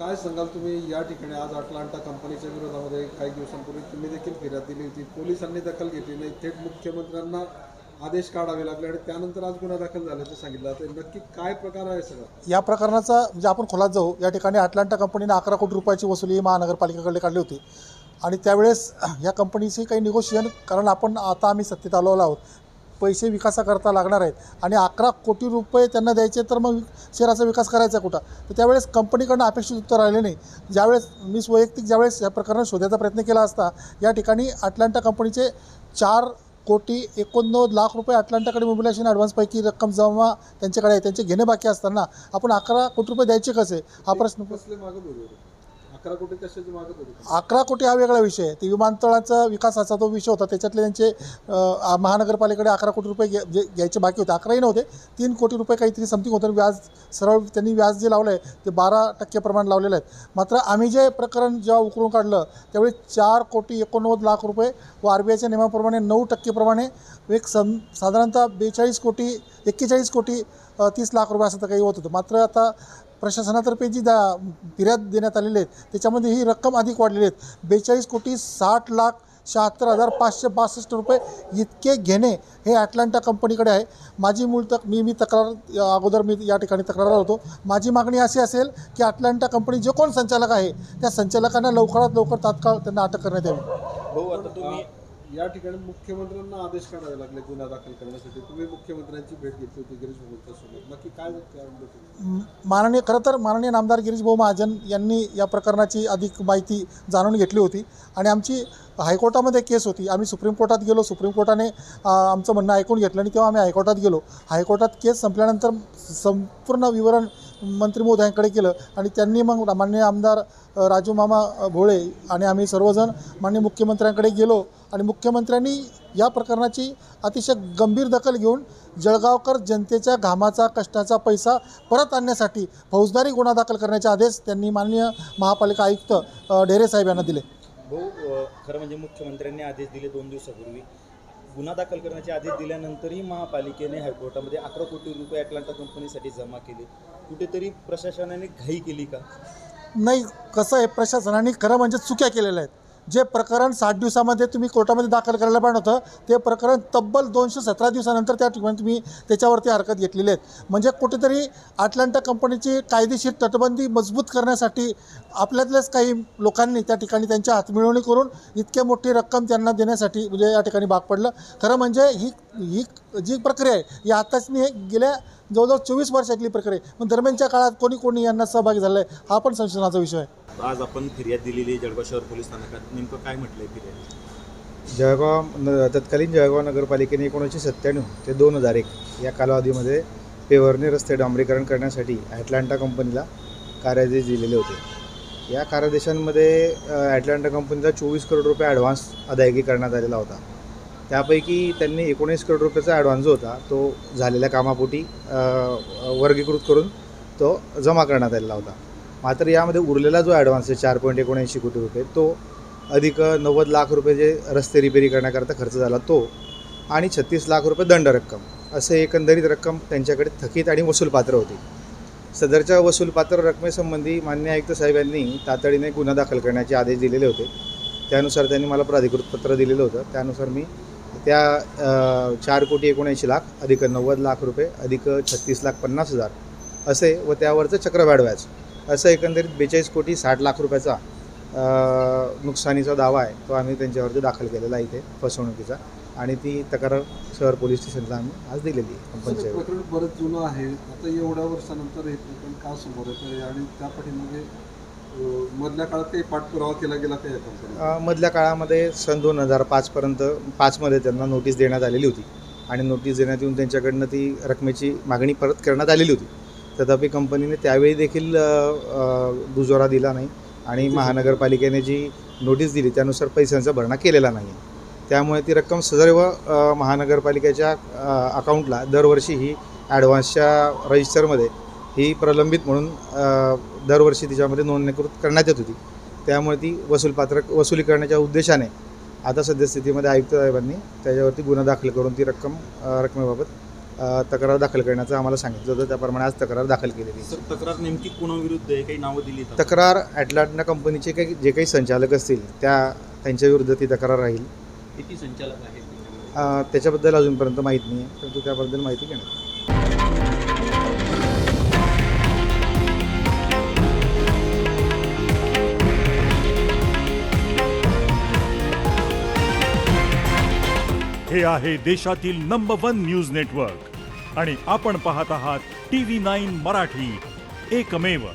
काय सांगाल तुम्ही या ठिकाणी आज अटलांटा कंपनीच्या विरोधामध्ये काही दिवसांपूर्वी तुम्ही देखील फिर्याद दिली होती, पोलिसांनी दखल घेतली नाही, थेट मुख्यमंत्र्यांना आदेश काढावे लागले आणि त्यानंतर आज गुन्हा दाखल झाल्याचं सांगितलं. तर नक्की काय प्रकार आहे सगळं? या प्रकरणाचा म्हणजे आपण खोलात जाऊ. या ठिकाणी अटलांटा कंपनीने 11 कोटी रुपयाची वसुली महानगरपालिकेकडे काढली होती आणि त्यावेळेस या कंपनीची काही निगोशिएशन, कारण आता आम्ही सत्तेत आलो आहोत, पैसे विकासाकरता लागणार आहेत आणि 11 कोटी रुपये त्यांना द्यायचे, तर मग शहराचा विकास करायचा कुठं? तर त्यावेळेस कंपनीकडनं अपेक्षित उत्तर राहिले नाही. ज्यावेळेस वैयक्तिक ज्यावेळेस या प्रकरणात शोधायचा प्रयत्न केला असता, या ठिकाणी अटलांटा कंपनीचे 4,89,00,000 रुपये अटलांटाकडे मोबिलायझेशन ॲडव्हान्सपैकी रक्कम जमा त्यांच्याकडे आहे, त्यांचे घेणे बाकी असताना आपण 11 कोटी रुपये द्यायचे कसे, हा प्रश्न. कसले मागत होते? 11 कोटी कशाची मागत होते? 11 कोटी हा वेगळा विषय आहे. ते विमानतळाचा विकासाचा तो विषय होता. त्याच्यातले त्यांचे महानगरपालिकेकडे 11 कोटी रुपये घ्यायचे बाकी होते. 11ही नव्हते, 3 कोटी रुपये काहीतरी समथिंग होतं. व्याज सरळ त्यांनी व्याज जे लावलं आहे ते 12% प्रमाण लावलेलं आहे. मात्र आम्ही जे प्रकरण जेव्हा उकरून काढलं त्यावेळी 4,89,00,000 रुपये व RBIच्या नियमाप्रमाणे 9% प्रमाणे साधारणतः 41 कोटी 30 लाख रुपये असं तर काही होत होतं. मात्र आता प्रशासनातर्फे जी फिर्याद देण्यात आलेली आहेत त्याच्यामध्ये ही रक्कम अधिक वाढलेली आहेत. 42,60,76,562 रुपये इतके घेणे हे अटलांटा कंपनीकडे आहे. माझी मी अगोदर या ठिकाणी तक्रार होतो. माझी मागणी अशी असेल की अटलांटा कंपनी जे कोण संचालक आहे त्या संचालकांना लवकरात लवकर तात्काळ त्यांना अटक करण्यात यावी. हो, आता तुम्ही या ठिकाणी मुख्यमंत्र्यांना आदेश काढावे लागले गुन्हा दाखल करण्यासाठी. तुम्ही मुख्यमंत्र्यांची भेट घेतली होती गिरीश भाऊंच्यासोबत, नक्की काय माननीय नामदार गिरीश भाऊ महाजन यांनी या प्रकरणाची अधिक माहिती जाणून घेतली होती आणि आमची हायकोर्टामध्ये केस होती. आम्ही सुप्रीम कोर्टात गेलो. सुप्रीम कोर्टाने आमचं म्हणणं ऐकून घेतलं आणि तेव्हा आम्ही हायकोर्टात गेलो. हायकोर्टात केस संपल्यानंतर संपूर्ण विवरण मंत्री महोदयांकडे केलं आणि त्यांनी मग माननीय आमदार राजू मामा भोळे आणि आम्ही सर्वजण माननीय मुख्यमंत्र्यांकडे गेलो आणि मुख्यमंत्र्यांनी या प्रकरणाची अतिशय गंभीर दखल घेऊन जळगावकर जनतेच्या घामाचा कष्टाचा पैसा परत आणण्यासाठी फौजदारी गुन्हा दाखल करण्याचे आदेश त्यांनी माननीय महापालिका आयुक्त ढेरे साहेब यांना दिले. खरं म्हणजे मुख्यमंत्र्यांनी आदेश दिले 2 दिवसापूर्वी. गुन्हा दाखल करण्याचे आदेश दिल्यानंतरही महापालिकेने हायकोर्टामध्ये 11 कोटी रुपये अटलांटा कंपनीसाठी जमा केले. कुठेतरी प्रशासनाने घाई केली का? नाही, कसं आहे, प्रशासनाने खरं म्हणजे चुक्या केलेल्या आहेत. जे प्रकरण 60 दिवसामध्ये तुम्ही कोर्टामध्ये दाखल करायला पाहिजे होतं ते प्रकरण तब्बल 217 दिवसानंतर त्या ठिकाणी तुम्ही त्याच्यावरती हरकत घेतलेली आहेत. म्हणजे कुठेतरी अटलांटा कंपनीची कायदेशीर तटबंदी मजबूत करण्यासाठी आपल्यातल्याच काही लोकांनी त्या ठिकाणी त्यांच्या हातमिळवणी करून इतकी मोठी रक्कम त्यांना देण्यासाठी म्हणजे या ठिकाणी भाग पडलं. खरं म्हणजे ही जी प्रक्रिया आहे ही आताच नाही, गेल्या जवळजवळ 24 वर्षातली प्रक्रिया आहे. पण दरम्यानच्या काळात कोणी यांना सहभागी झाला आहे हा पण संशोधनाचा विषय आहे. आज आपण फिर्याद दिलेली जळगाव शहर पोलीस स्थानकात, नेमकं काय म्हटलं आहे फिर्याद? तत्कालीन जळगाव नगरपालिकेने 1997 ते 2001 या कालावधीमध्ये पेव्हरने रस्ते डांबरीकरण करण्यासाठी अटलांटा कंपनीला कार्यादेश दिलेले होते. या कार्यादेशांमध्ये अटलांटा कंपनीचा 24 करोड रुपये ॲडव्हान्स अदायगी करण्यात आलेला होता. त्यापैकी त्यांनी 19 करोड रुपयाचा ॲडव्हान्स जो होता तो झालेल्या कामापोटी वर्गीकृत करून तो जमा करण्यात आलेला होता. मात्र यामध्ये उरलेला जो ॲडव्हान्स आहे 4.79 कोटी रुपये तो अधिक 90 लाख रुपये जे रस्ते रिपेरी करण्याकरता खर्च झाला तो आणि 36 लाख रुपये दंड रक्कम असे एकंदरीत रक्कम त्यांच्याकडे थकीत आणि वसूलपात्र होती. सदरच्या वसूलपात्र रकमेसंबंधी माननीय आयुक्त साहेब यांनी तातडीने गुन्हा दाखल करण्याचे आदेश दिलेले होते. त्यानुसार त्यांनी मला प्राधिकृत पत्र दिलेलं होतं. त्यानुसार मी त्या 4,79,00,000 अधिक 90 लाख रुपये अधिक 36,50,000 असे व त्यावरचं चक्रवाढ व्याज असं एकंदरीत 42,60,00,000 रुपयाचा नुकसानीचा दावा आहे तो आम्ही त्यांच्यावरती दाखल केलेला आहे इथे फसवणुकीचा आणि ती तक्रार शहर पोलीस स्टेशनला आम्ही आज दिलेली आहे कंपनीच्या. प्रकरण बरंच जुनं आहे. आता एवढ्या वर्षानंतर हे प्रकरण का समोर येतं आणि त्या पाठीमागे मधल्या काळात काही पाठपुरावा केला गेला का या कंपनी? मधल्या काळामध्ये सन 2005मध्ये त्यांना नोटीस देण्यात आलेली होती आणि नोटीस देण्यात येऊन त्यांच्याकडनं ती रकमेची मागणी परत करण्यात आलेली होती. तथापि कंपनीने त्यावेळी देखील दुजोरा दिला नाही आणि महानगरपालिकेने जी नोटीस दिली त्यानुसार पैशांचा भरणा केलेला नाही. त्यामुळे ती रक्कम सर्व महानगरपालिकेच्या अकाउंटला दरवर्षी ही ॲडव्हान्सच्या रजिस्टरमध्ये ही प्रलंबित म्हणून दरवर्षी तिच्यामध्ये नोंदणीकृत करण्यात येत होती. त्यामुळे ती वसुली करण्याच्या उद्देशाने आता सद्यस्थितीमध्ये आयुक्त साहेबांनी त्याच्यावरती गुन्हा दाखल करून ती रकमेबाबत तक्रार दाखल करण्याचं आम्हाला सांगितलं होतं. त्याप्रमाणे आज तक्रार दाखल केलेली. सर, तक्रार नेमकी कोणाविरुद्ध आहे? काही नावं दिली आहेत? तक्रार ॲटलांटा कंपनीचे जे काही संचालक असतील त्यांच्या विरुद्ध ती तक्रार राहील. किती संचालक आहेत? त्याच्याबद्दल अजूनपर्यंत माहीत नाही आहे, परंतु त्याबद्दल माहिती घेण्यात येईल. हे आहे देशातील नंबर 1 न्यूज नेटवर्क आणि आपण पाहत आहात TV9 मराठी, एकमेव.